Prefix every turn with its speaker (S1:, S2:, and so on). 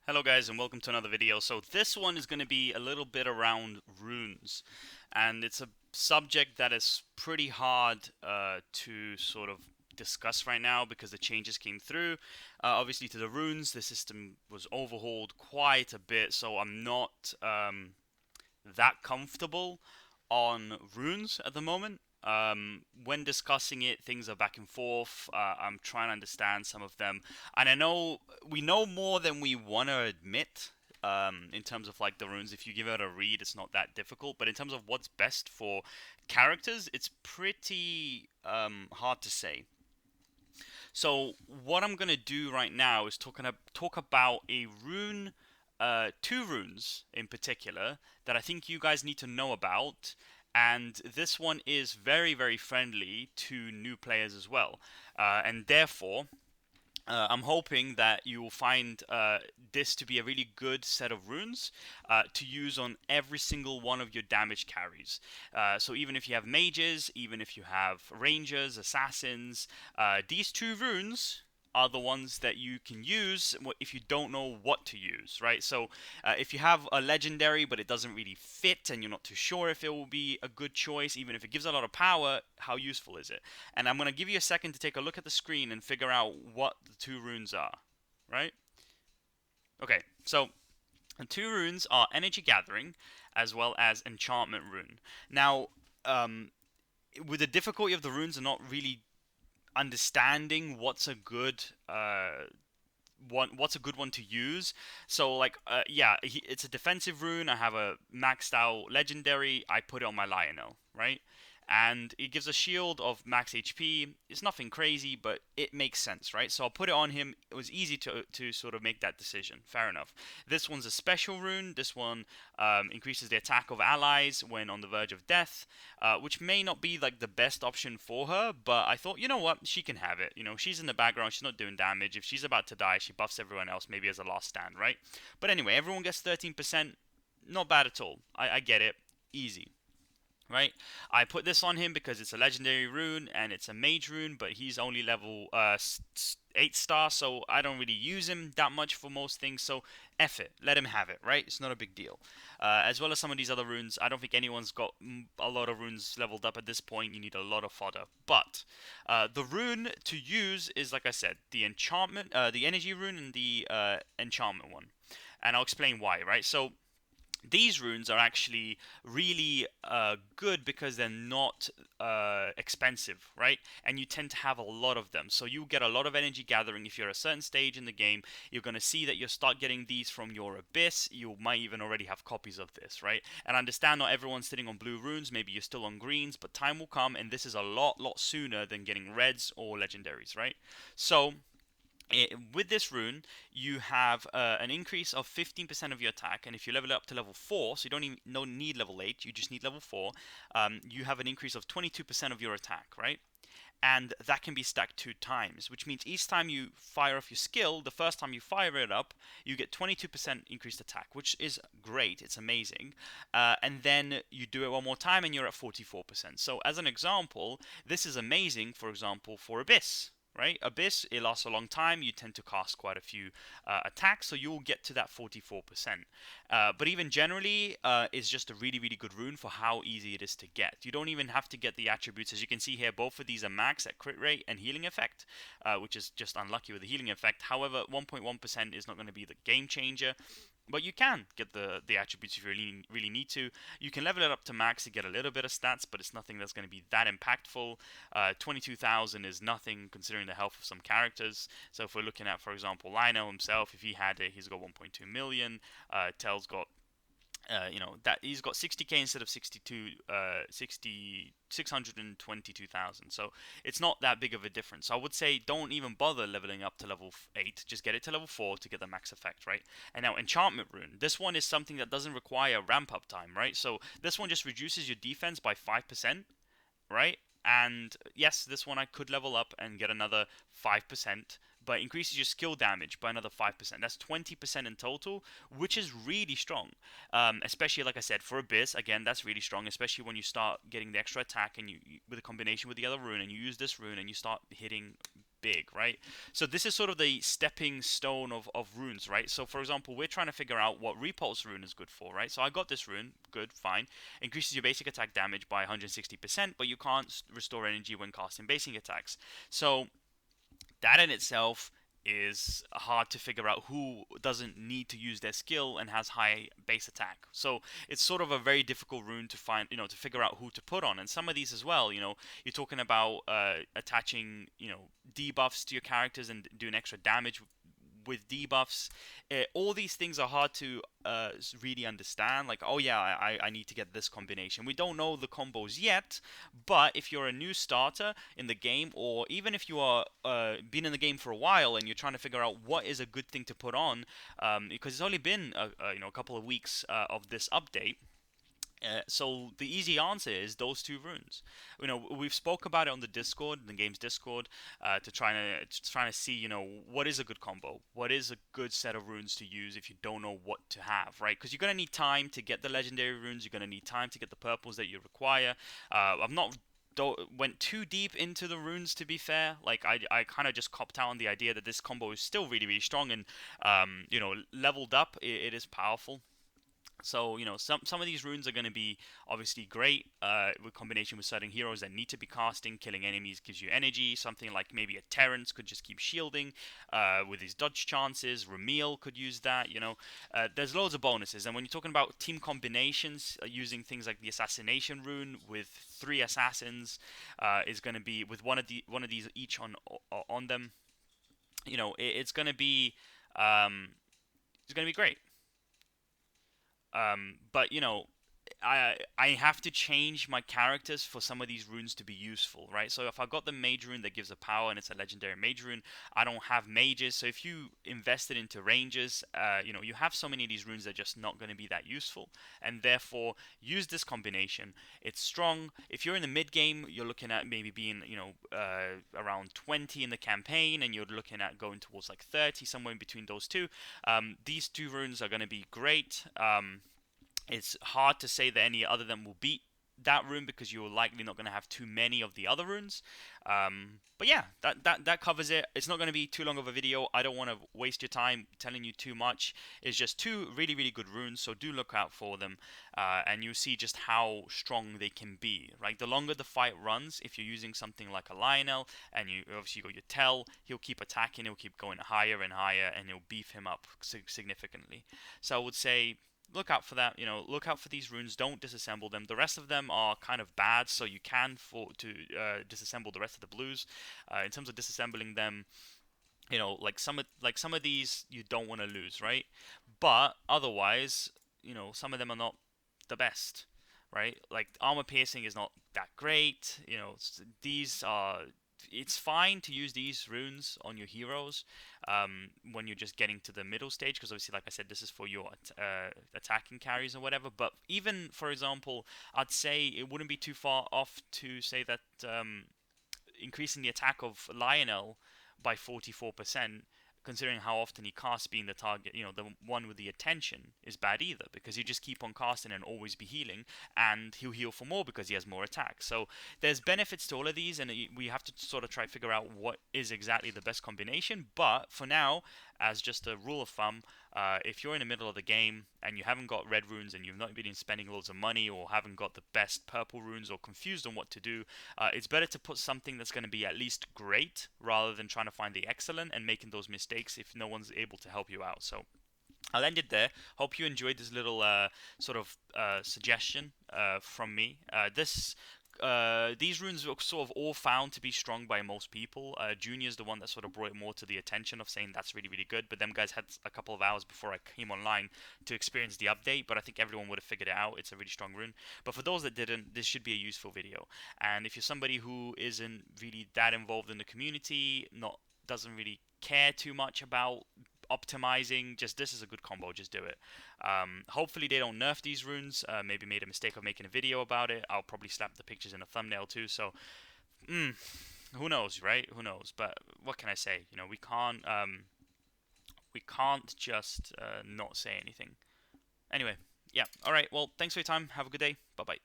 S1: Hello guys and welcome to another video. So this one is going to be a little bit around runes, and it's a subject that is pretty hard to sort of discuss right now because the changes came through. Obviously to the runes, the system was overhauled quite a bit, so I'm not that comfortable on runes at the moment. When discussing it, things are back and forth. I'm trying to understand some of them, and I know we know more than we want to admit. In terms of like the runes, if you give it a read, it's not that difficult. But in terms of what's best for characters, it's pretty hard to say. So what I'm gonna do right now is talk about a rune, two runes in particular that I think you guys need to know about. And this one is very friendly to new players as well, and therefore I'm hoping that you will find this to be a really good set of runes to use on every single one of your damage carries. So even if you have mages, even if you have rangers, assassins, these two runes are the ones that you can use if you don't know what to use, right? So if you have a legendary but it doesn't really fit and you're not too sure if it will be a good choice, even if it gives a lot of power, how useful is it? And I'm going to give you a second to take a look at the screen and figure out what the two runes are, right? Okay, so the two runes are Energy Gathering as well as Enchantment Rune. Now, um, with the difficulty of the runes and not really understanding what's a good one to use. So like yeah, it's a defensive rune. I have a maxed out legendary. I put it on my Lionel, right? And it gives a shield of max HP. It's nothing crazy, but it makes sense, right? So I'll put it on him. It was easy to sort of make that decision. Fair enough. This one's a special rune. This one increases the attack of allies when on the verge of death, which may not be like the best option for her, but I thought, you know what, she can have it. You know, she's in the background, she's not doing damage. If she's about to die, she buffs everyone else, maybe as a last stand, right? But anyway, everyone gets 13%. Not bad at all. I get it. Easy, right? I put this on him because it's a legendary rune and it's a mage rune, but he's only level 8 star, so I don't really use him that much for most things. So F it, let him have it, right? It's not a big deal. As well as some of these other runes, I don't think anyone's got a lot of runes leveled up at this point. You need a lot of fodder. But the rune to use is, like I said, the enchantment, the energy rune, and the enchantment one. And I'll explain why, right? So these runes are actually really good because they're not expensive, right? And you tend to have a lot of them. So you get a lot of energy gathering. If you're at a certain stage in the game, you're going to see that you'll start getting these from your abyss. You might even already have copies of this, right? And I understand not everyone's sitting on blue runes. Maybe you're still on greens, but time will come, and this is a lot sooner than getting reds or legendaries, right? So with this rune, you have an increase of 15% of your attack, and if you level it up to level 4, so you don't need level 8, you just need level 4, you have an increase of 22% of your attack, right? And that can be stacked 2 times, which means each time you fire off your skill, the first time you fire it up, you get 22% increased attack, which is great, it's amazing. And then you do it one more time and you're at 44%. So as an example, this is amazing, for example, for Abyss, right? Abyss, it lasts a long time. You tend to cast quite a few attacks, so you'll get to that 44%. But even generally, it's just a really good rune for how easy it is to get. You don't even have to get the attributes. As you can see here, both of these are max at crit rate and healing effect, which is just unlucky with the healing effect. However, 1.1% is not going to be the game changer. But you can get the attributes if you really need to. You can level it up to max to get a little bit of stats, but it's nothing that's going to be that impactful. 22,000 is nothing considering the health of some characters. So if we're looking at, for example, Lionel himself, if he had it, he's got 1.2 million. Tell's got that he's got 60k instead of 622,000. So it's not that big of a difference. So I would say don't even bother leveling up to level 8. Just get it to level 4 to get the max effect, right? And now enchantment rune. This one is something that doesn't require ramp up time, right? So this one just reduces your defense by 5%, right? And yes, this one I could level up and get another 5%, but increases your skill damage by another 5%. That's 20% in total, which is really strong. Especially, like I said, for Abyss, again, that's really strong, especially when you start getting the extra attack and with a combination with the other rune, and you use this rune and you start hitting big, right? So this is sort of the stepping stone of runes, right? So for example, we're trying to figure out what repulse rune is good for, right? So I got this rune, good, fine. Increases your basic attack damage by 160%, but you can't restore energy when casting basic attacks. So that in itself is hard to figure out who doesn't need to use their skill and has high base attack. So it's sort of a very difficult rune to find, to figure out who to put on. And some of these as well, you're talking about attaching, debuffs to your characters and doing extra damage with debuffs. All these things are hard to really understand. Like, oh yeah, I need to get this combination. We don't know the combos yet, but if you're a new starter in the game, or even if you are been in the game for a while and you're trying to figure out what is a good thing to put on, because it's only been a couple of weeks of this update. So the easy answer is those two runes. We've spoke about it on the Discord, the game's Discord, to trying to see, what is a good combo, what is a good set of runes to use if you don't know what to have, right? Because you're gonna need time to get the legendary runes. You're gonna need time to get the purples that you require. I'm not went too deep into the runes, to be fair. Like I kind of just copped out on the idea that this combo is still really really strong and leveled up it is powerful. So, some of these runes are going to be obviously great with combination with certain heroes that need to be casting. Killing enemies gives you energy. Something like maybe a Terrence could just keep shielding with his dodge chances. Ramil could use that, There's loads of bonuses. And when you're talking about team combinations, using things like the Assassination rune with 3 assassins is going to be, with one of these each on them, it's going to be great. But I have to change my characters for some of these runes to be useful, right? So if I got the mage rune that gives a power and it's a legendary mage rune, I don't have mages. So if you invested into rangers, you have so many of these runes that are just not going to be that useful, and therefore use this combination. It's strong. If you're in the mid game, you're looking at maybe being around 20 in the campaign, and you're looking at going towards like 30, somewhere in between those two. These two runes are going to be great. It's hard to say that any other them will beat that rune because you're likely not going to have too many of the other runes. But yeah, that covers it. It's not going to be too long of a video. I don't want to waste your time telling you too much. It's just two really, really good runes, so do look out for them. And you'll see just how strong they can be. Right, the longer the fight runs, if you're using something like a Lionel, and you obviously got your Tell, he'll keep attacking, he'll keep going higher and higher, and he'll beef him up significantly. So I would say look out for that. Look out for these runes. Don't disassemble them. The rest of them are kind of bad, so you can disassemble the rest of the blues. In terms of disassembling them, like some of these you don't want to lose, right? But otherwise, some of them are not the best, right? Like armor piercing is not that great. These are. It's fine to use these runes on your heroes when you're just getting to the middle stage, because obviously, like I said, this is for your attacking carries or whatever. But even, for example, I'd say it wouldn't be too far off to say that increasing the attack of Lionel by 44%, considering how often he casts, being the target, the one with the attention, is bad either, because you just keep on casting and always be healing, and he'll heal for more because he has more attack. So there's benefits to all of these, and we have to sort of try to figure out what is exactly the best combination. But for now, as just a rule of thumb, if you're in the middle of the game and you haven't got red runes and you've not been spending loads of money, or haven't got the best purple runes, or confused on what to do, it's better to put something that's going to be at least great rather than trying to find the excellent and making those mistakes if no one's able to help you out. So I'll end it there. Hope you enjoyed this little sort of suggestion from me. These runes were sort of all found to be strong by most people. Junior's the one that sort of brought it more to the attention of saying that's really, really good. But them guys had a couple of hours before I came online to experience the update. But I think everyone would have figured it out. It's a really strong rune. But for those that didn't, this should be a useful video. And if you're somebody who isn't really that involved in the community, doesn't really care too much about optimizing, just this is a good combo, just do it. Hopefully they don't nerf these runes. Maybe made a mistake of making a video about it. I'll probably slap the pictures in a thumbnail too, so who knows, right? Who knows? But what can I say? We can't just not say anything. Anyway, yeah, alright, well, thanks for your time, have a good day, bye bye.